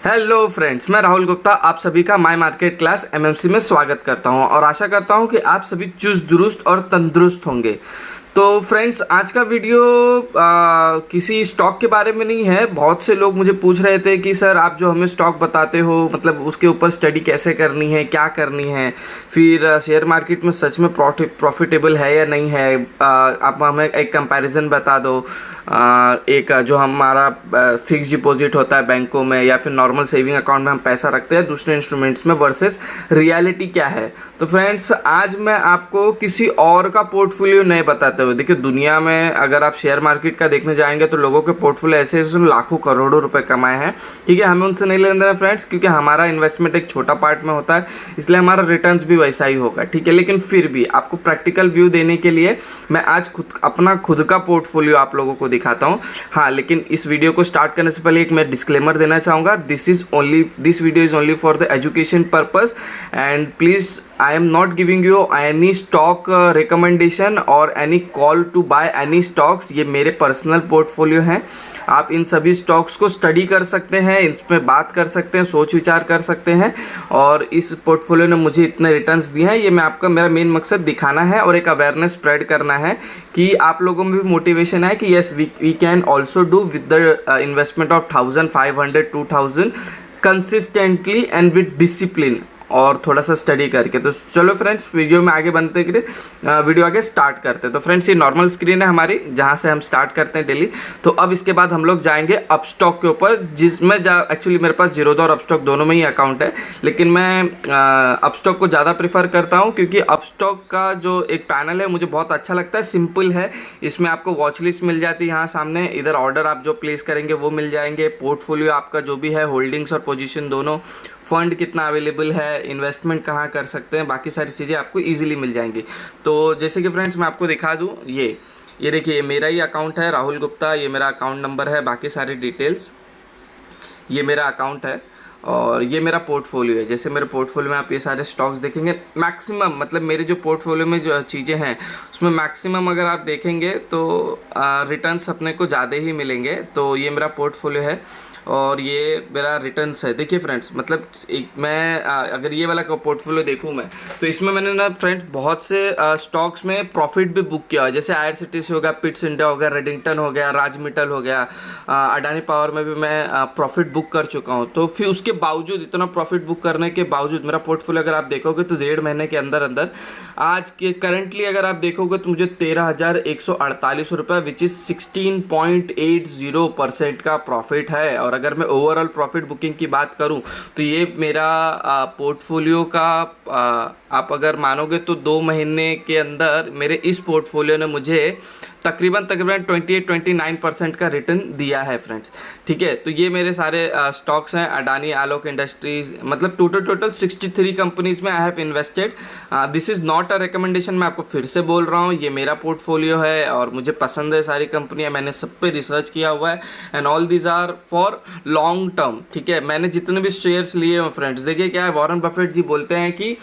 Hello friends, मैं राहुल गुप्ता आप सभी का माय मार्केट क्लास एमएमसी में स्वागत करता हूं और आशा करता हूं कि आप सभी चुस्त दुरुस्त और तंदुरुस्त होंगे। तो फ्रेंड्स, आज का वीडियो किसी स्टॉक के बारे में नहीं है। बहुत से लोग मुझे पूछ रहे थे कि सर आप जो हमें स्टॉक बताते हो मतलब उसके ऊपर स्टडी कैसे करनी है, क्या करनी है, फिर शेयर मार्केट में सच में प्रॉफिटेबल है या नहीं है। आप हमें एक कंपैरिजन बता दो। एक जो हमारा फिक्स डिपॉजिट होता है बैंकों में या फिर नॉर्मल सेविंग अकाउंट में हम पैसा रखते हैं दूसरे इंस्ट्रूमेंट्स में वर्सेस रियलिटी क्या है। तो फ्रेंड्स, आज मैं आपको किसी और का पोर्टफोलियो नहीं बताते हुए, देखिए दुनिया में अगर आप शेयर मार्केट का देखने जाएंगे तो लोगों के पोर्टफोलियो ऐसे ऐसे लाखों करोड़ों रुपए कमाए हैं। ठीक है, हमें उनसे नहीं लेना देना फ्रेंड्स, क्योंकि हमारा इन्वेस्टमेंट एक छोटा पार्ट में होता है, इसलिए हमारा रिटर्न्स भी वैसा ही होगा। ठीक है, लेकिन फिर भी आपको प्रैक्टिकल व्यू देने के लिए मैं आज अपना खुद का पोर्टफोलियो आप लोगों को दिखाता हूँ। हाँ, लेकिन इस वीडियो को स्टार्ट करने से पहले एक मैं डिस्क्लेमर देना चाहूँगा। This video is only for the education purpose and please I am not giving you any stock recommendation और any call to buy any stocks। ये मेरे पर्सनल पोर्टफोलियो हैं। आप इन सभी स्टॉक्स को स्टडी कर सकते हैं, इसमें बात कर सकते हैं, सोच विचार कर सकते हैं। और इस पोर्टफोलियो ने मुझे इतने रिटर्न्स दिए हैं, ये मैं आपका मेरा मेन मकसद दिखाना है और एक अवेयरनेस स्प्रेड करना है कि आप लोगों में भी मोटिवेशन है कि yes we can also do with the investment of 1500-2000 consistently and with discipline और थोड़ा सा स्टडी करके। तो चलो फ्रेंड्स, वीडियो में आगे बनते के लिए वीडियो आगे स्टार्ट करते हैं। तो फ्रेंड्स, ये नॉर्मल स्क्रीन है हमारी जहाँ से हम स्टार्ट करते हैं डेली। तो अब इसके बाद हम लोग जाएंगे अपस्टॉक के ऊपर, जिसमें एक्चुअली मेरे पास जीरोधा और अपस्टॉक दोनों में ही अकाउंट है, लेकिन मैं अपस्टॉक को ज़्यादा प्रीफर करता हूँ क्योंकि अपस्टॉक का जो एक पैनल है मुझे बहुत अच्छा लगता है, सिंपल है। इसमें आपको वॉच लिस्ट मिल जाती है यहाँ सामने, इधर ऑर्डर आप जो प्लेस करेंगे वो मिल जाएंगे, पोर्टफोलियो आपका जो भी है, होल्डिंग्स और पोजीशन दोनों, फंड कितना अवेलेबल है, इन्वेस्टमेंट कहाँ कर सकते हैं, बाकी सारी चीज़ें आपको इजीली मिल जाएंगी। तो जैसे कि फ्रेंड्स मैं आपको दिखा दूँ, ये देखिए, ये मेरा ही अकाउंट है राहुल गुप्ता, ये मेरा अकाउंट नंबर है, बाकी सारी डिटेल्स, ये मेरा अकाउंट है और ये मेरा पोर्टफोलियो है। जैसे मेरे पोर्टफोलियो में आप ये सारे स्टॉक्स देखेंगे, मैक्सिमम मतलब मेरे जो पोर्टफोलियो में जो चीज़ें हैं उसमें मैक्सिमम अगर आप देखेंगे तो रिटर्न्स अपने को ज़्यादा ही मिलेंगे। तो ये मेरा पोर्टफोलियो है और ये मेरा रिटर्न्स है। देखिए फ्रेंड्स, मतलब एक मैं अगर ये वाला पोर्टफोलियो देखूँ मैं, तो इसमें मैंने ना फ्रेंड्स बहुत से स्टॉक्स में प्रॉफिट भी बुक किया है। जैसे IRCTC हो गया, पिट्स इंडिया हो गया, रेडिंगटन हो गया, राज मेटल हो गया, अडानी पावर में भी मैं प्रॉफिट बुक कर चुका हूँ। तो फिर उसके बावजूद, इतना प्रॉफिट बुक करने के बावजूद, मेरा पोर्टफोलियो अगर आप देखोगे तो 1.5 महीने के अंदर अंदर आज के करंटली अगर आप देखोगे तो मुझे 13,148 रुपये विच इज़ 16.80% का प्रॉफिट है। और अगर मैं ओवरऑल प्रॉफिट बुकिंग की बात करूं तो ये मेरा पोर्टफोलियो का आप अगर मानोगे तो 2 महीने के अंदर मेरे इस पोर्टफोलियो ने मुझे तकरीबन 28-29% का रिटर्न दिया है फ्रेंड्स। ठीक है, तो ये मेरे सारे स्टॉक्स हैं, अडानी, आलोक इंडस्ट्रीज, मतलब टोटल 63 कंपनीज में I have invested. This is not a recommendation, मैं आपको फिर से बोल रहा हूँ, ये मेरा पोर्टफोलियो है और मुझे पसंद है सारी कंपनियाँ, मैंने सब पे रिसर्च किया हुआ है and all these are for long term. ठीक है, मैंने जितने भी शेयर्स लिए हैं फ्रेंड्स, देखिए क्या है, वॉरेन बफेट जी बोलते हैं कि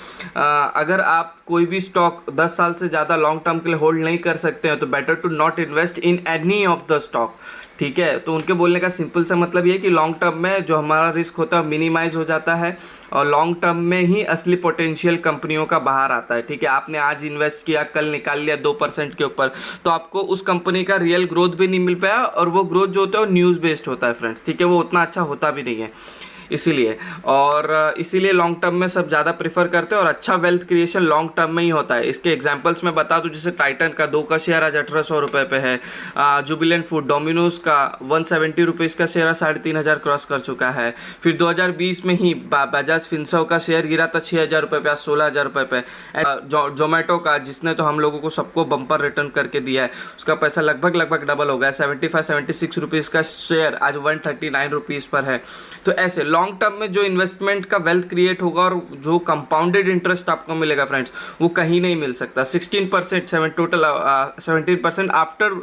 अगर आप कोई भी स्टॉक 10 साल से ज़्यादा लॉन्ग टर्म के लिए होल्ड नहीं कर सकते हैं तो better to not invest in any of the stock. ठीक है, तो उनके बोलने का सिंपल सा मतलब ये है कि लॉन्ग टर्म में जो हमारा रिस्क होता है मिनिमाइज हो जाता है और लॉन्ग टर्म में ही असली पोटेंशियल कंपनियों का बाहर आता है। ठीक है, आपने आज इन्वेस्ट किया, कल निकाल लिया 2% के ऊपर, तो आपको उस कंपनी का रियल ग्रोथ भी नहीं मिल पाया और वो ग्रोथ जो होता है वो न्यूज़ बेस्ड होता है फ्रेंड्स। ठीक है, वो उतना अच्छा होता भी नहीं है इसीलिए लॉन्ग टर्म में सब ज़्यादा प्रेफर करते हैं और अच्छा वेल्थ क्रिएशन लॉन्ग टर्म में ही होता है। इसके एग्जांपल्स मैं बता दूं, जैसे टाइटन का 2 का शेयर आज 1800 रुपये पे है, जुबिलेंट फूड, डोमिनोज का 170 रुपीज़ का शेयर 3,500 क्रॉस कर चुका है। फिर 2020 में ही बजाज फिनसर्व का शेयर गिरा था 6,000 रुपये पे, आज 16,000 रुपये पे। जोमेटो का, जिसने तो हम लोगों को सबको बम्पर रिटर्न करके दिया है, उसका पैसा लगभग डबल हो गया, 75-76 रुपीज़ का शेयर आज 139 रुपीज़ पर है। तो ऐसे लॉन्ग टर्म में जो इन्वेस्टमेंट का वेल्थ क्रिएट होगा और जो कंपाउंडेड इंटरेस्ट आपको मिलेगा फ्रेंड्स, वो कहीं नहीं मिल सकता। 16% 17% आफ्टर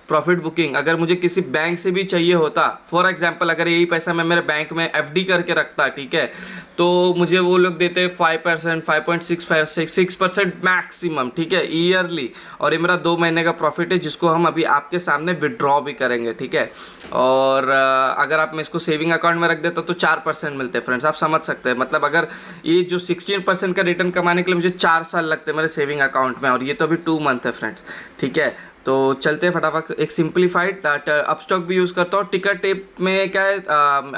प्रॉफिट बुकिंग अगर मुझे किसी बैंक से भी चाहिए होता, फॉर एग्जांपल अगर यही पैसा मैं मेरे बैंक में एफडी करके रखता, ठीक है, तो मुझे वो लोग देते 5%, 5.65, मैक्सिमम, ठीक है, ईयरली। और ये मेरा 2 महीने का प्रॉफिट है जिसको हम अभी आपके सामने विड्रॉ भी करेंगे, ठीक है। और अगर आप मैं इसको सेविंग अकाउंट में रख देता तो 4% मिलते हैं फ्रेंड्स, आप समझ सकते हैं। मतलब अगर ये जो 16% का रिटर्न कमाने के लिए मुझे 4 साल लगते हैं मेरे सेविंग अकाउंट में, और ये तो अभी 2 मंथ है फ्रेंड्स, ठीक है। तो चलते हैं फटाफट। एक सिंप्लीफाइड अपस्टॉक भी यूज़ करता हूँ। टिकर टेप में क्या है,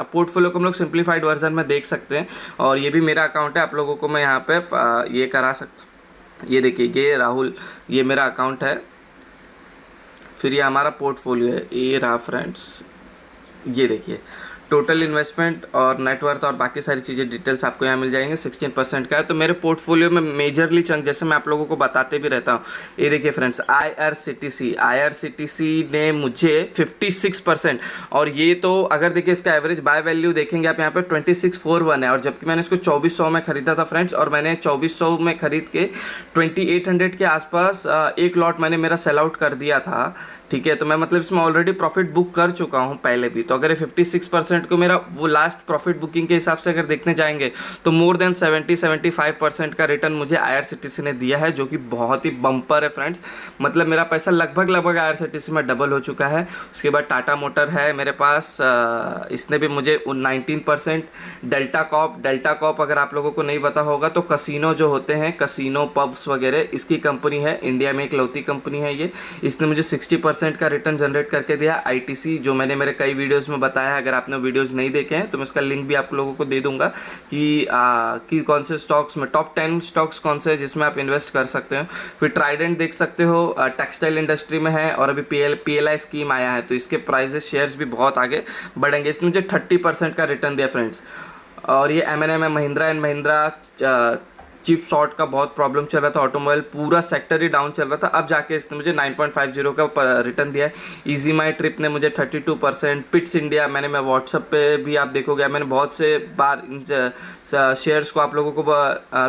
पोर्टफोलियो को हम लोग सिंप्लीफाइड वर्जन में देख सकते हैं, और ये भी मेरा अकाउंट है, आप लोगों को मैं यहाँ पे ये करा सकता हूँ। ये देखिए, ये राहुल, ये मेरा अकाउंट है, फिर ये हमारा पोर्टफोलियो है, ये रहा फ्रेंड्स। ये देखिए टोटल इन्वेस्टमेंट और नेटवर्थ और बाकी सारी चीज़ें डिटेल्स आपको यहाँ मिल जाएंगे। 16% का है। तो मेरे पोर्टफोलियो में मेजरली चंक, जैसे मैं आप लोगों को बताते भी रहता हूँ, ये देखिए फ्रेंड्स, आईआरसीटीसी ने मुझे 56%, और ये तो अगर देखिए इसका एवरेज बाय वैल्यू देखेंगे आप यहाँ पे 2641 है, और जबकि मैंने इसको 2400 में खरीदा था फ्रेंड्स, और मैंने 2400 में खरीद के 2800 के आसपास एक लॉट मैंने मेरा सेल आउट कर दिया था, ठीक है। तो मैं मतलब इसमें ऑलरेडी प्रॉफिट बुक कर चुका हूँ पहले भी। तो अगर ये 56% को मेरा वो लास्ट प्रॉफिट बुकिंग के हिसाब से अगर देखने जाएंगे तो मोर देन 70-75% का रिटर्न मुझे आईआरसीटीसी ने दिया है, जो कि बहुत ही बम्पर है फ्रेंड्स। मतलब मेरा पैसा लगभग आईआरसीटीसी में डबल हो चुका है। उसके बाद टाटा मोटर है मेरे पास, इसने भी मुझे 19%। डेल्टा कॉप अगर आप लोगों को नहीं पता होगा तो कसिनो जो होते हैं, कसिनो पब्स वगैरह, इसकी कंपनी है, इंडिया में इकलौती कंपनी है ये। इसने मुझे 60% का रिटर्न जनरेट करके दिया। आईटीसी जो मैंने मेरे कई वीडियोस में बताया है, अगर आपने वीडियोस नहीं देखे हैं तो मैं उसका लिंक भी आप लोगों को दे दूंगा कि कौन से स्टॉक्स में टॉप 10 स्टॉक्स कौन से हैं जिसमें आप इन्वेस्ट कर सकते हो। फिर ट्राइडेंट देख सकते हो, टेक्सटाइल इंडस्ट्री में है, और अभी पीएलआई स्कीम आया है तो इसके प्राइजेस शेयर्स भी बहुत आगे बढ़ेंगे। इसने मुझे 30% का रिटर्न दिया फ्रेंड्स। और ये M&M है, Mahindra and Mahindra, chip short का बहुत प्रॉब्लम चल रहा था, ऑटोमोबाइल पूरा सेक्टर ही डाउन चल रहा था, अब जाके इसने मुझे 9.50 का रिटर्न दिया है। इजी माई ट्रिप ने मुझे 32%। पिट्स इंडिया, मैं व्हाट्सएप पे भी आप देखोगे, मैंने बहुत से बार शेयर्स को आप लोगों को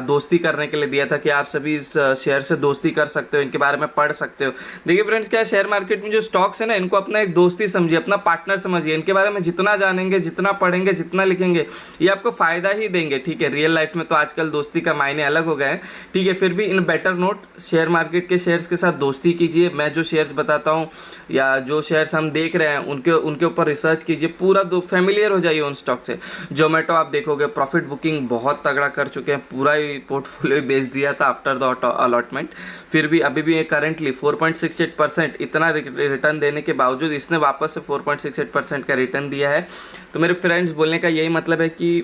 दोस्ती करने के लिए दिया था कि आप सभी इस शेयर से दोस्ती कर सकते हो, इनके बारे में पढ़ सकते हो। देखिए फ्रेंड्स, क्या है, शेयर मार्केट में जो स्टॉक्स है ना, इनको अपना एक दोस्ती समझिए, अपना पार्टनर समझिए। इनके बारे में जितना जानेंगे, जितना पढ़ेंगे, जितना लिखेंगे, ये आपको फायदा ही देंगे, ठीक है। रियल लाइफ में तो आजकल दोस्ती का मायने अलग हो गए हैं, ठीक है। फिर भी in better note, share market के शेयर्स के साथ दोस्ती कीजिए। मैं जो शेयर्स बताता हूँ या जो शेयर्स हम देख रहे हैं उनके ऊपर रिसर्च कीजिए, पूरा फैमिलियर हो जाइए उन स्टॉक से। जोमेटो आप देखोगे, प्रॉफिट बुकिंग बहुत तगड़ा कर चुके हैं, पूरा ही पोर्टफोलियो बेच दिया था आफ्टर द अलॉटमेंट। फिर भी अभी भी करंटली 4.68%, इतना रिटर्न देने के बावजूद इसने वापस से 4.68% का रिटर्न दिया है। तो मेरे फ्रेंड्स, बोलने का यही मतलब है कि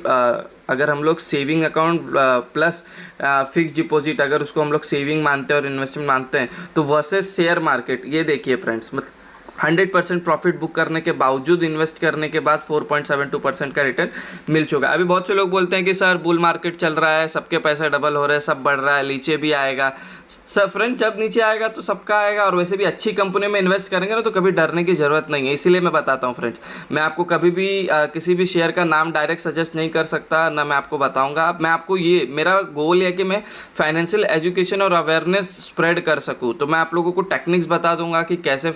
अगर हम लोग saving account plus fix deposit, अगर उसको हम लोग सेविंग मानते हैं और इन्वेस्टमेंट मानते हैं, तो वर्सेस शेयर मार्केट, ये देखिए फ्रेंड्स, मतलब 100% प्रॉफिट बुक करने के बावजूद इन्वेस्ट करने के बाद 4.72% का रिटर्न मिल चुका है। अभी बहुत से लोग बोलते हैं कि सर बुल मार्केट चल रहा है, सबके पैसे डबल हो रहे हैं, सब बढ़ रहा है, नीचे भी आएगा। सर फ्रेंड, जब नीचे आएगा तो सबका आएगा, और वैसे भी अच्छी कंपनी में इन्वेस्ट करेंगे ना तो कभी डरने की जरूरत नहीं है। इसीलिए मैं बताता हूँ फ्रेंड्स, मैं आपको कभी भी किसी भी शेयर का नाम डायरेक्ट सजेस्ट नहीं कर सकता, ना मैं आपको बताऊंगा। मैं आपको ये, मेरा गोल है कि मैं फाइनेंशियल एजुकेशन और अवेयरनेस स्प्रेड कर सकूँ। तो मैं आप लोगों को टेक्निक्स बता दूंगा कि कैसे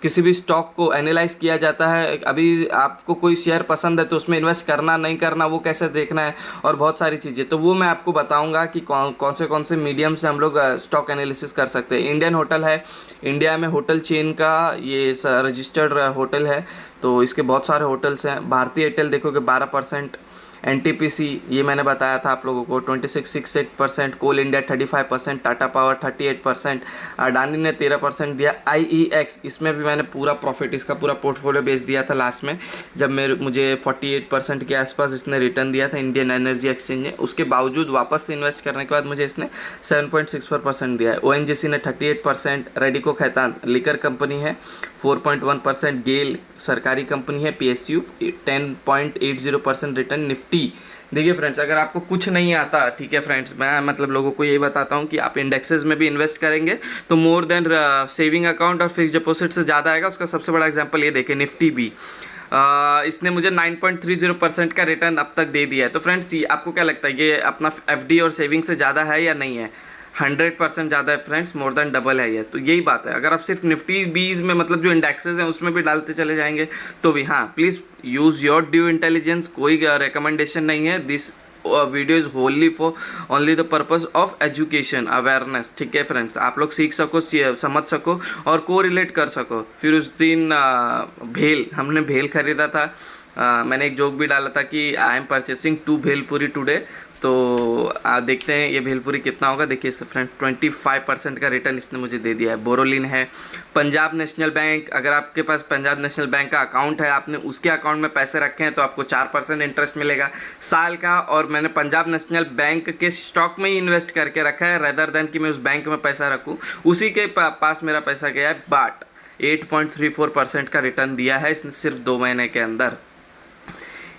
किसी भी स्टॉक को एनालाइज किया जाता है। अभी आपको कोई शेयर पसंद है तो उसमें इन्वेस्ट करना नहीं करना, वो कैसे देखना है, और बहुत सारी चीज़ें, तो वो मैं आपको बताऊंगा कि कौन से मीडियम से हम लोग स्टॉक एनालिसिस कर सकते हैं। इंडियन होटल है, इंडिया में होटल चेन का ये रजिस्टर्ड होटल है, तो इसके बहुत सारे होटल्स हैं। भारतीय एयरटेल देखोगे 12%, एनटीपीसी ये मैंने बताया था आप लोगों को 2668%, कोल इंडिया 35%, टाटा पावर 38%, अडानी ने 13% दिया। आईईएक्स, इसमें भी मैंने पूरा प्रॉफिट, इसका पूरा पोर्टफोलियो बेच दिया था लास्ट में, जब मुझे 48% के आसपास इसने रिटर्न दिया था इंडियन एनर्जी एक्सचेंज ने। उसके बावजूद वापस से इन्वेस्ट करने के बाद मुझे इसने 7.64% दिया है। ओएनजीसी ने 38%, रेडिको खैतान लिकर कंपनी है 4.1%, गेल सरकारी कंपनी है, पीएसयू 10.80% रिटर्न। निफ्टी, देखिए फ्रेंड्स, अगर आपको कुछ नहीं आता, ठीक है फ्रेंड्स, मैं मतलब लोगों को ये बताता हूँ कि आप इंडेक्सेस में भी इन्वेस्ट करेंगे तो मोर देन सेविंग अकाउंट और फिक्स डिपॉजिट से ज़्यादा आएगा। उसका सबसे बड़ा एग्जांपल ये देखें, निफ्टी भी इसने मुझे 9.30% का रिटर्न अब तक दे दिया है। तो फ्रेंड्स, आपको क्या लगता है, ये अपना एफडी और सेविंग से ज़्यादा है या नहीं है? 100% ज़्यादा है फ्रेंड्स, मोर देन डबल है ये। तो यही बात है, अगर आप सिर्फ निफ्टी 20 में मतलब जो इंडेक्सेस हैं उसमें भी डालते चले जाएंगे तो भी, हाँ please use your due intelligence, कोई रिकमेंडेशन नहीं है। This video is होनली for only the purpose of education awareness, ठीक है फ्रेंड्स। आप लोग सीख सको, समझ सको और को रिलेट कर सको। फिर उस दिन हमने भेल खरीदा था, मैंने एक जोक भी डाला था कि I am purchasing 2 bhelpuri today. तो देखते हैं ये भेलपुरी कितना होगा। देखिए फ्रेंड 25% का रिटर्न इसने मुझे दे दिया है। बोरोलिन है, पंजाब नेशनल बैंक, अगर आपके पास पंजाब नेशनल बैंक का अकाउंट है, आपने उसके अकाउंट में पैसे रखे हैं तो आपको 4% इंटरेस्ट मिलेगा साल का। और मैंने पंजाब नेशनल बैंक के स्टॉक में ही इन्वेस्ट करके रखा है रेदर देन कि मैं उस बैंक में पैसा रखूँ, उसी के पास मेरा पैसा गया है। बट 8.34% का रिटर्न दिया है इसने सिर्फ 2 महीने के अंदर।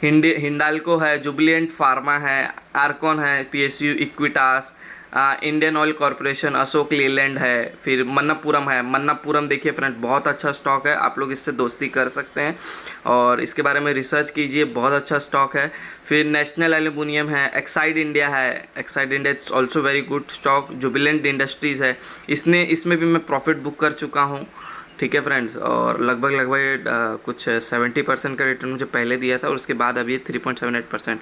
हिंडाल्को है, जुबिलिएंट फार्मा है, आर्कॉन है, PSU, Equitas, Indian oil corporation, Ashok Leyland है, फिर मन्नापुरम है। मन्नापुरम देखिए फ्रेंड बहुत अच्छा स्टॉक है, आप लोग इससे दोस्ती कर सकते हैं और इसके बारे में रिसर्च कीजिए, बहुत अच्छा स्टॉक है। फिर नेशनल एल्यूमिनियम है, एक्साइड इंडिया है, Exide India it's also very good stock. Jubilant industries है, इसमें भी मैं प्रॉफिट बुक कर चुका हूँ, ठीक है फ्रेंड्स। और लगभग कुछ 70% का रिटर्न मुझे पहले दिया था और उसके बाद अभी 3.78%।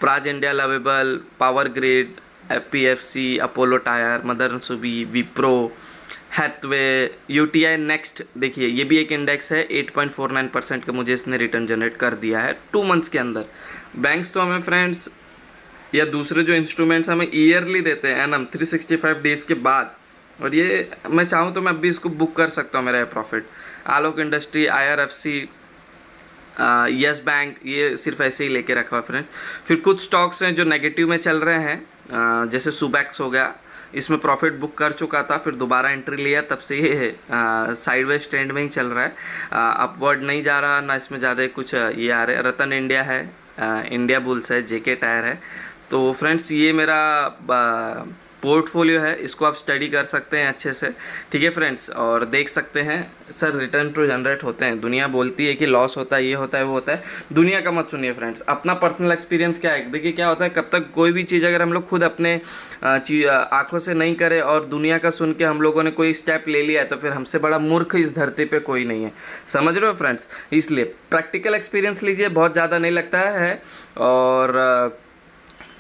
Praj India, Lovable, Power Grid, PFC, Apollo Tyre, Mother Sumi, Wipro, Hathaway, UTI next. देखिए ये भी एक इंडेक्स है, 8.49% का मुझे इसने रिटर्न जनरेट कर दिया है 2 मंथ्स के अंदर। बैंक्स तो हमें फ्रेंड्स या दूसरे जो इंस्ट्रूमेंट्स हमें ईयरली देते हैं एनम 365 डेज़ के बाद, और ये मैं चाहूँ तो मैं अभी इसको बुक कर सकता हूँ मेरा प्रॉफिट। आलोक इंडस्ट्री, IRFC, यस बैंक, ये सिर्फ ऐसे ही लेके रखा हुआ फ्रेंड। फिर कुछ स्टॉक्स हैं जो नेगेटिव में चल रहे हैं, जैसे सुबैक्स हो गया, इसमें प्रॉफिट बुक कर चुका था, फिर दोबारा एंट्री लिया, तब से ये साइडवेज ट्रेंड में ही चल रहा है, अपवर्ड नहीं जा रहा ना, इसमें ज़्यादा कुछ ये आ रहा है। रतन इंडिया है, इंडिया बुल्स है, JK टायर है। तो फ्रेंड्स ये मेरा पोर्टफोलियो है, इसको आप स्टडी कर सकते हैं अच्छे से, ठीक है फ्रेंड्स। और देख सकते हैं सर रिटर्न टू जनरेट होते हैं। दुनिया बोलती है कि लॉस होता है, ये होता है, वो होता है, दुनिया का मत सुनिए फ्रेंड्स, अपना पर्सनल एक्सपीरियंस क्या है। देखिए क्या होता है, कब तक कोई भी चीज़ अगर हम लोग खुद अपने आँखों से नहीं करें और दुनिया का सुन के हम लोगों ने कोई स्टेप ले लिया है तो फिर हमसे बड़ा मूर्ख इस धरती पे कोई नहीं है, समझ रहे हो फ्रेंड्स। इसलिए प्रैक्टिकल एक्सपीरियंस लीजिए, बहुत ज़्यादा नहीं लगता है। और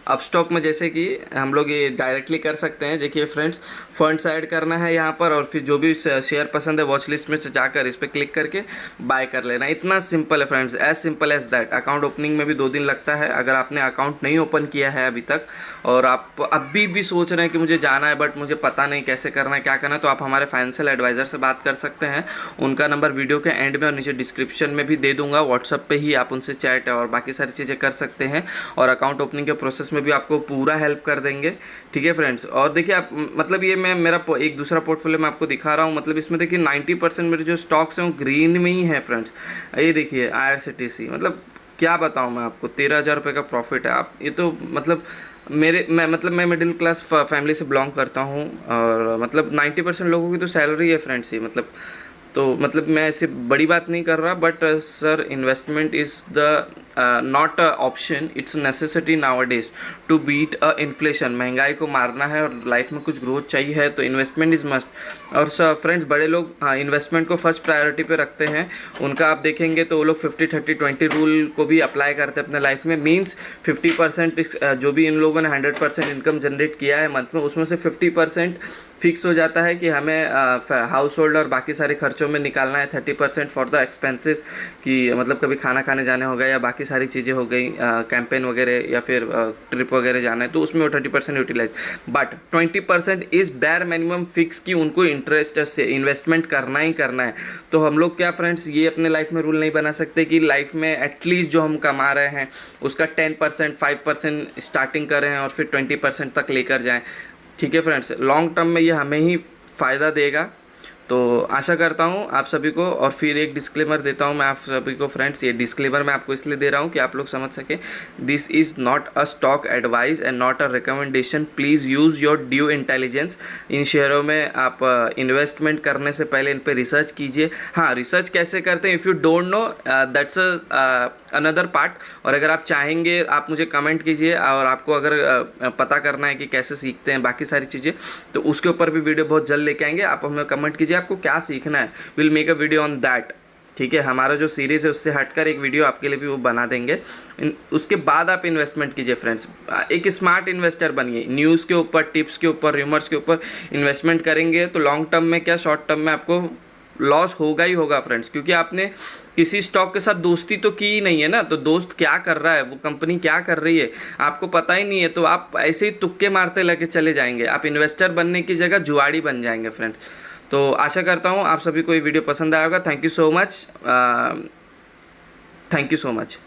अब स्टॉक में जैसे कि हम लोग ये डायरेक्टली कर सकते हैं। देखिए फ्रेंड्स फंड्स ऐड करना है यहाँ पर और फिर जो भी शेयर पसंद है वॉच लिस्ट में से जाकर इस पर क्लिक करके बाय कर लेना, इतना सिंपल है friends, as simple as that. Account opening में भी 2 दिन लगता है। अगर आपने अकाउंट नहीं ओपन किया है अभी तक और आप अभी भी सोच रहे हैं कि मुझे जाना है बट मुझे पता नहीं कैसे करना है, क्या करना है, तो आप हमारे फाइनेंशियल एडवाइज़र से बात कर सकते हैं। उनका नंबर वीडियो के एंड में और नीचे डिस्क्रिप्शन में भी दे दूंगा, व्हाट्सअप पे ही आप उनसे चैट और बाकी सारी चीज़ें कर सकते हैं और अकाउंट ओपनिंग के प्रोसेस में भी आपको पूरा हेल्प कर देंगे, ठीक है फ्रेंड्स। और देखिए आप मतलब ये मैं मेरा एक दूसरा पोर्टफोलियो मैं आपको दिखा रहा हूँ, मतलब इसमें देखिए 90% मेरे जो स्टॉक्स हैं वो ग्रीन में ही है फ्रेंड्स। ये देखिए IRCTC, मतलब क्या बताऊँ मैं आपको, 13,000 रुपये का प्रॉफिट है। आप ये तो मतलब मैं मिडिल क्लास फैमिली से बिलोंग करता हूँ और मतलब 90% लोगों की तो सैलरी है फ्रेंड्स ये, मतलब मैं ऐसे बड़ी बात नहीं कर रहा, but sir investment is the not a option, it's necessity nowadays to beat inflation. महंगाई को मारना है और लाइफ में कुछ ग्रोथ चाहिए है तो इन्वेस्टमेंट इज़ मस्ट। और सर फ्रेंड्स बड़े लोग इन्वेस्टमेंट को फर्स्ट प्रायोरिटी पे रखते हैं, उनका आप देखेंगे तो वो लोग 50-30-20 रूल को भी अप्लाई करते हैं अपने लाइफ में। मीन्स 50% जो भी इन लोगों ने 100% इनकम जनरेट किया है मंथ में, उसमें से 50% फिक्स हो जाता है कि हमें हाउस होल्ड और बाकी सारे खर्चों में निकालना है, 30% फॉर द एक्सपेंसेस, कि मतलब कभी खाना खाने जाने हो गए या बाकी सारी चीज़ें हो गई, कैंपेन वगैरह या फिर ट्रिप वगैरह जाना है तो उसमें वो 30% यूटिलाइज। बट 20% इज़ बैर मिनिमम फिक्स कि उनको इंटरेस्ट से इन्वेस्टमेंट करना ही करना है। तो हम लोग क्या फ्रेंड्स ये अपने लाइफ में रूल नहीं बना सकते कि लाइफ में एटलीस्ट जो हम कमा रहे हैं उसका 10%, 5% स्टार्टिंग करें और फिर 20% तक लेकर जाएँ, ठीक है फ्रेंड्स। लॉन्ग टर्म में ये हमें ही फ़ायदा देगा। तो आशा करता हूँ आप सभी को, और फिर एक डिस्क्लेमर देता हूँ मैं आप सभी को फ्रेंड्स। ये डिस्क्लेमर मैं आपको इसलिए दे रहा हूँ कि आप लोग समझ सकें। This is not a stock advice and not a recommendation. Please use your due intelligence. इन शेयरों में आप इन्वेस्टमेंट करने से पहले इन पर रिसर्च कीजिए। हाँ, रिसर्च कैसे करते हैं, if you don't know that's another part. और अगर आप चाहेंगे आप मुझे कमेंट कीजिए, और आपको अगर पता करना है कि कैसे सीखते हैं बाकी सारी चीज़ें, तो उसके ऊपर भी वीडियो बहुत जल्द लेके आएंगे। आप हमें कमेंट कीजिए आपको क्या सीखना है, will make a video on that. ठीक है, हमारा जो सीरीज़ है उससे हटकर एक वीडियो आपके लिए भी वो बना देंगे। उसके बाद आप इन्वेस्टमेंट कीजिए फ्रेंड्स। एक स्मार्ट इन्वेस्टर बनिए। न्यूज़ के ऊपर, टिप्स के ऊपर, र्यूमर्स के ऊपर इन्वेस्टमेंट करेंगे तो लॉन्ग टर्म में क्या, शॉर्ट टर्म में आपको लॉस होगा ही होगा फ्रेंड्स। क्योंकि आपने किसी स्टॉक के साथ दोस्ती तो की ही नहीं है ना, तो दोस्त क्या कर रहा है, वो कंपनी क्या कर रही है, आपको पता ही नहीं है, तो आप ऐसे ही तुक्के मारते लगे चले जाएंगे। आप इन्वेस्टर बनने की जगह जुआड़ी बन जाएंगे फ्रेंड। तो आशा करता हूँ आप सभी को ये वीडियो पसंद आया होगा। Thank you so much.